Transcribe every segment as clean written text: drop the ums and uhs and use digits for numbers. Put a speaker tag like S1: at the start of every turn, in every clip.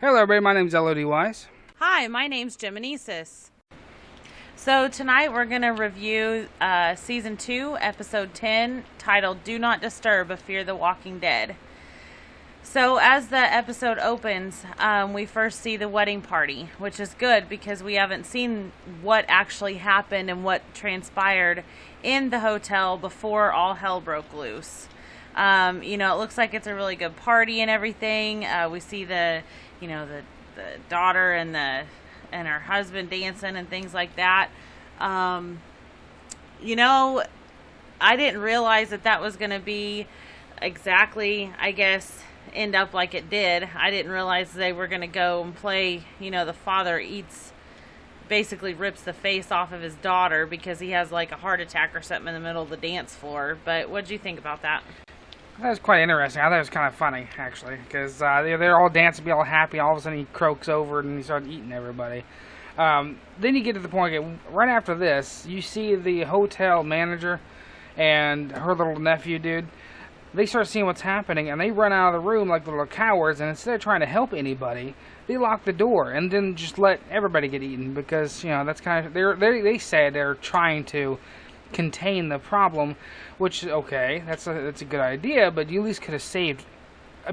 S1: Hello everybody, my name is ep10-LODWise.
S2: Hi, my name's Jiminesis. So tonight we're going to review Season 2, Episode 10, titled Do Not Disturb a Fear the Walking Dead. So as the episode opens, we first see the wedding party, which is good because we haven't seen what actually happened and what transpired in the hotel before all hell broke loose. It looks like it's a really good party and everything. We see the daughter and her husband dancing and things like that. I didn't realize that was going to be exactly, end up like it did. I didn't realize they were going to go and play, the father basically rips the face off of his daughter because he has like a heart attack or something in the middle of the dance floor. But what did you think about that?
S1: That was quite interesting. I thought it was kind of funny, actually, because they're all dancing, be all happy. All of a sudden, he croaks over and he starts eating everybody. Then you get to the point, right after this, you see the hotel manager and her little nephew dude. They start seeing what's happening, and they run out of the room like little cowards, and instead of trying to help anybody, they lock the door and then just let everybody get eaten because, that's kind of, they say they're trying to contain the problem, which, okay, that's a good idea, but you at least could have saved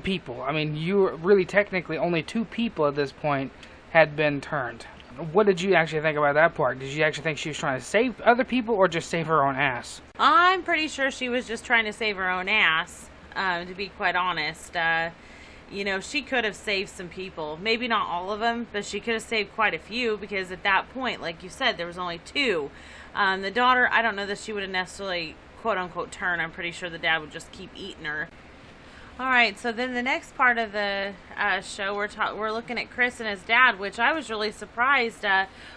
S1: people. I mean, you really technically only 2 people at this point had been turned. What did you actually think about that part? Did you actually think she was trying to save other people or just save her own ass?
S2: I'm pretty sure she was just trying to save her own ass, to be quite honest. She could have saved some people. Maybe not all of them, but she could have saved quite a few because at that point, like you said, there was only 2. The daughter, I don't know that she would have necessarily, quote-unquote, turned. I'm pretty sure the dad would just keep eating her. Alright, so then the next part of the show, we're looking at Chris and his dad, which I was really surprised.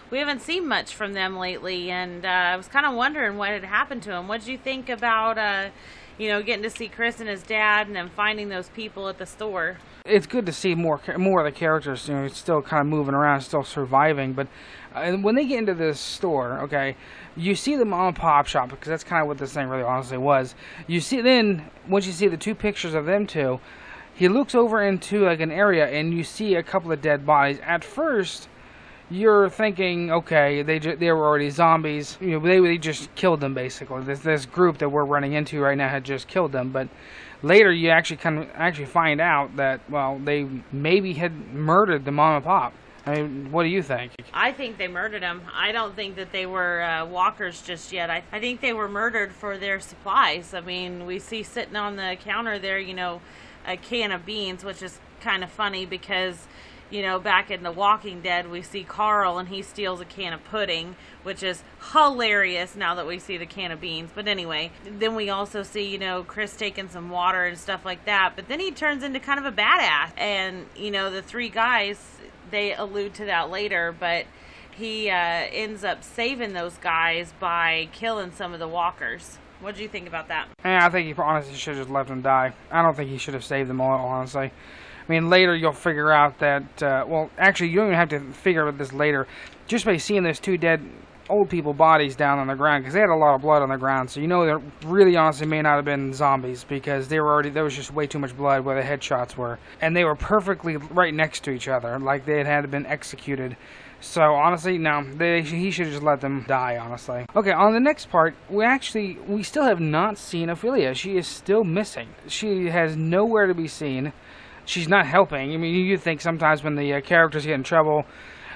S2: We haven't seen much from them lately, and I was kind of wondering what had happened to him. What did you think about, getting to see Chris and his dad and then finding those people at the store?
S1: It's good to see more of the characters, still kind of moving around, still surviving, but when they get into this store, okay, you see the mom and pop shop, because that's kind of what this thing really honestly was. You see then, once you see the 2 pictures of them 2, he looks over into like an area and you see a couple of dead bodies. At first, you're thinking, okay, they were already zombies. They just killed them basically. This group that we're running into right now had just killed them, but later you actually find out that, well, they maybe had murdered the mom and pop. I mean, what do you think?
S2: I think they murdered them. I don't think that they were walkers just yet. I think they were murdered for their supplies. I mean, we see sitting on the counter there, a can of beans, which is kind of funny because, back in The Walking Dead, we see Carl and he steals a can of pudding, which is hilarious now that we see the can of beans. But anyway, then we also see, Chris taking some water and stuff like that. But then he turns into kind of a badass. And, the 3 guys, they allude to that later, but he ends up saving those guys by killing some of the walkers. What do you think about that?
S1: I think he honestly should have just let them die. I don't think he should have saved them all, honestly. I mean, later you'll figure out that, well, actually, you don't even have to figure out this later. Just by seeing those 2 dead old people bodies down on the ground, because they had a lot of blood on the ground, so they really honestly may not have been zombies, because there was just way too much blood where the headshots were. And they were perfectly right next to each other, like they had been executed. So, honestly, no, he should have just let them die, honestly. Okay, on the next part, we still have not seen Ophelia. She is still missing. She has nowhere to be seen. She's not helping. I mean, you think sometimes when the characters get in trouble,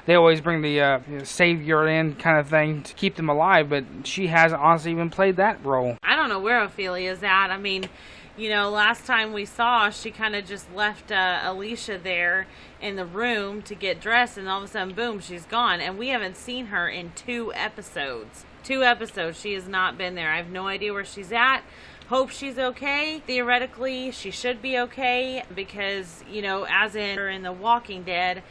S1: they always bring the savior in kind of thing to keep them alive, but she hasn't honestly even played that role.
S2: I don't know where Ophelia's at. I mean, last time we saw, she kind of just left Alicia there in the room to get dressed, and all of a sudden, boom, she's gone. And we haven't seen her in 2 episodes. 2 episodes. She has not been there. I have no idea where she's at. Hope she's okay. Theoretically, she should be okay because, as in The Walking Dead,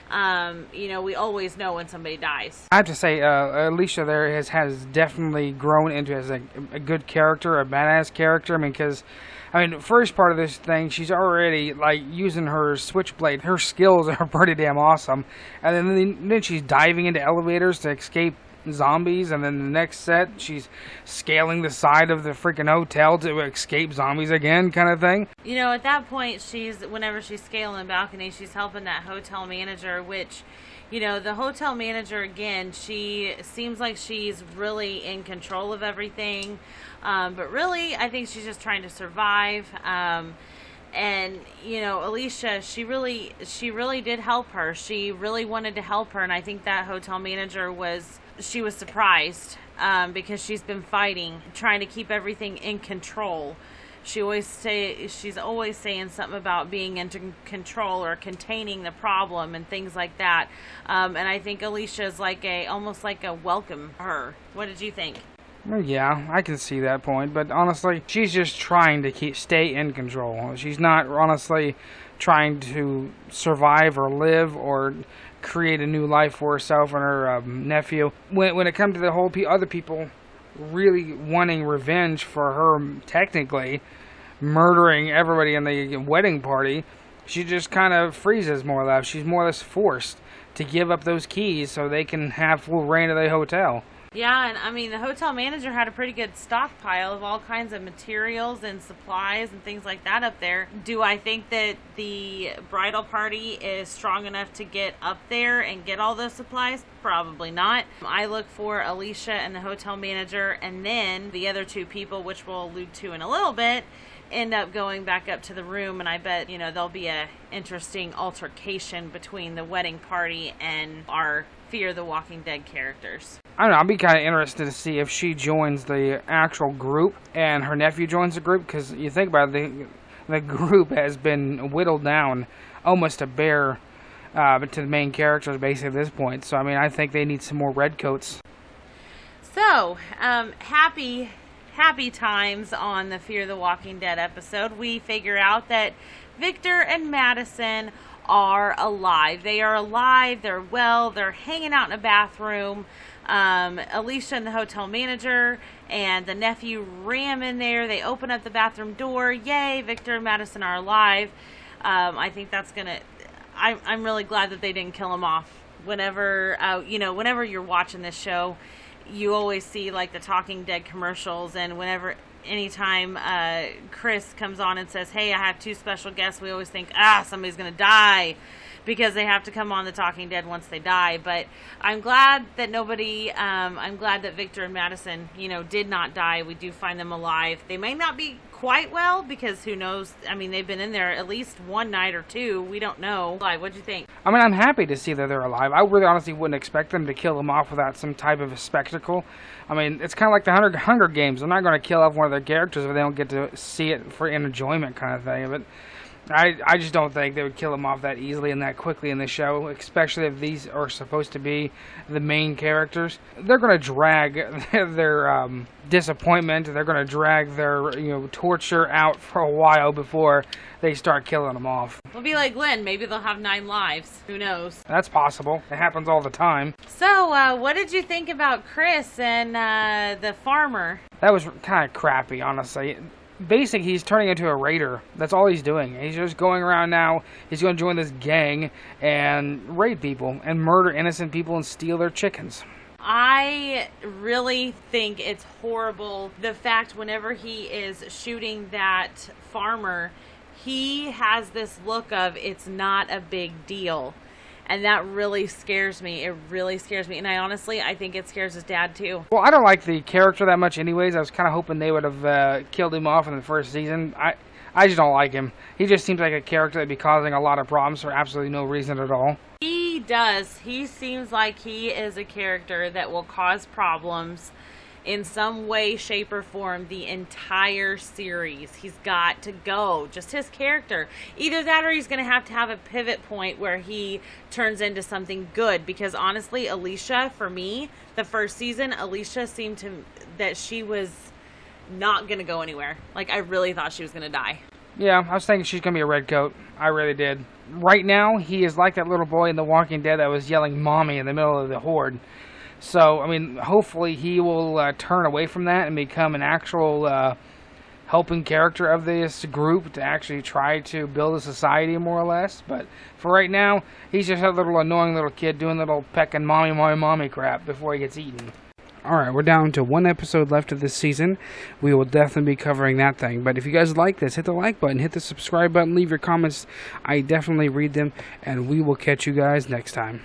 S2: we always know when somebody dies.
S1: I have to say, Alicia there has definitely grown into as a good character, a badass character. I mean, because, first part of this thing, she's already, using her switchblade. Her skills are pretty damn awesome. And then she's diving into elevators to escape zombies, and then the next set she's scaling the side of the freaking hotel to escape zombies again, kind of thing.
S2: You know, at that point, whenever she's scaling the balcony, she's helping that hotel manager, which, you know, the hotel manager, again, she seems like she's really in control of everything, but really, I think she's just trying to survive. And, you know, Alicia, she really did help her. She really wanted to help her, and I think that hotel manager was surprised, because she's been fighting, trying to keep everything in control. She's always saying something about being in control or containing the problem and things like that. And I think Alicia's almost like a welcome her. What did you think?
S1: Well, yeah, I can see that point, but honestly, she's just trying to stay in control. She's not honestly trying to survive or live or create a new life for herself and her nephew. When it comes to the whole other people really wanting revenge for her, technically murdering everybody in the wedding party, she just kind of freezes more or less. She's more or less forced to give up those keys so they can have full reign of the hotel.
S2: Yeah, and I mean, the hotel manager had a pretty good stockpile of all kinds of materials and supplies and things like that up there. Do I think that the bridal party is strong enough to get up there and get all those supplies? Probably not. I look for Alicia and the hotel manager, and then the other two people, which we'll allude to in a little bit, end up going back up to the room, and I bet, you know, there'll be a interesting altercation between the wedding party and our Fear the Walking Dead characters.
S1: I don't know, I'll be kind of interested to see if she joins the actual group and her nephew joins the group, because you think about it, the group has been whittled down almost to bare to the main characters basically at this point. So I mean, I think they need some more redcoats.
S2: So, happy times on the Fear the Walking Dead episode. We figure out that Victor and Madison are alive. They are alive, they're well, they're hanging out in a bathroom. Alicia and the hotel manager and the nephew ram in there. They open up the bathroom door. Yay, Victor and Madison are alive. I think that's gonna, I'm really glad that they didn't kill him off. Whenever, whenever you're watching this show, you always see like the Talking Dead commercials, and anytime Chris comes on and says, hey, I have two special guests, we always think, somebody's going to die, because they have to come on the Talking Dead once they die. But I'm glad that I'm glad that Victor and Madison, did not die. We do find them alive. They may not be quite well, because who knows? I mean, they've been in there at least one night or two. We don't know. What'd you think?
S1: I mean, I'm happy to see that they're alive. I really honestly wouldn't expect them to kill them off without some type of a spectacle. I mean, it's kind of like the Hunger Games. They're not going to kill off one of their characters if they don't get to see it for enjoyment kind of thing. But I just don't think they would kill them off that easily and that quickly in the show, especially if these are supposed to be the main characters. They're going to drag their disappointment, they're going to drag their torture out for a while before they start killing them off.
S2: It'll be like Glenn. Maybe they'll have 9 lives. Who knows?
S1: That's possible. It happens all the time.
S2: So, what did you think about Chris and the farmer?
S1: That was kind of crappy, honestly. Basically, he's turning into a raider. That's all he's doing. He's just going around now. He's going to join this gang and raid people and murder innocent people and steal their chickens.
S2: I really think it's horrible. The fact whenever he is shooting that farmer, he has this look of, it's not a big deal. And that really scares me. It really scares me. And I think it scares his dad too.
S1: Well, I don't like the character that much anyways. I was kind of hoping they would have killed him off in the first season. I just don't like him. He just seems like a character that'd be causing a lot of problems for absolutely no reason at all.
S2: He does. He seems like he is a character that will cause problems in some way, shape, or form the entire series. He's got to go. Just his character. Either that or he's going to have a pivot point where he turns into something good. Because honestly, Alicia, for me, the first season, Alicia seemed that she was not going to go anywhere. Like, I really thought she was going to die.
S1: Yeah, I was thinking she's going to be a redcoat. I really did. Right now, he is like that little boy in The Walking Dead that was yelling "Mommy" in the middle of the horde. So, I mean, hopefully he will turn away from that and become an actual helping character of this group to actually try to build a society more or less. But for right now, he's just a little annoying little kid doing little pecking mommy crap before he gets eaten. Alright, we're down to one episode left of this season. We will definitely be covering that thing. But if you guys like this, hit the like button, hit the subscribe button, leave your comments. I definitely read them, and we will catch you guys next time.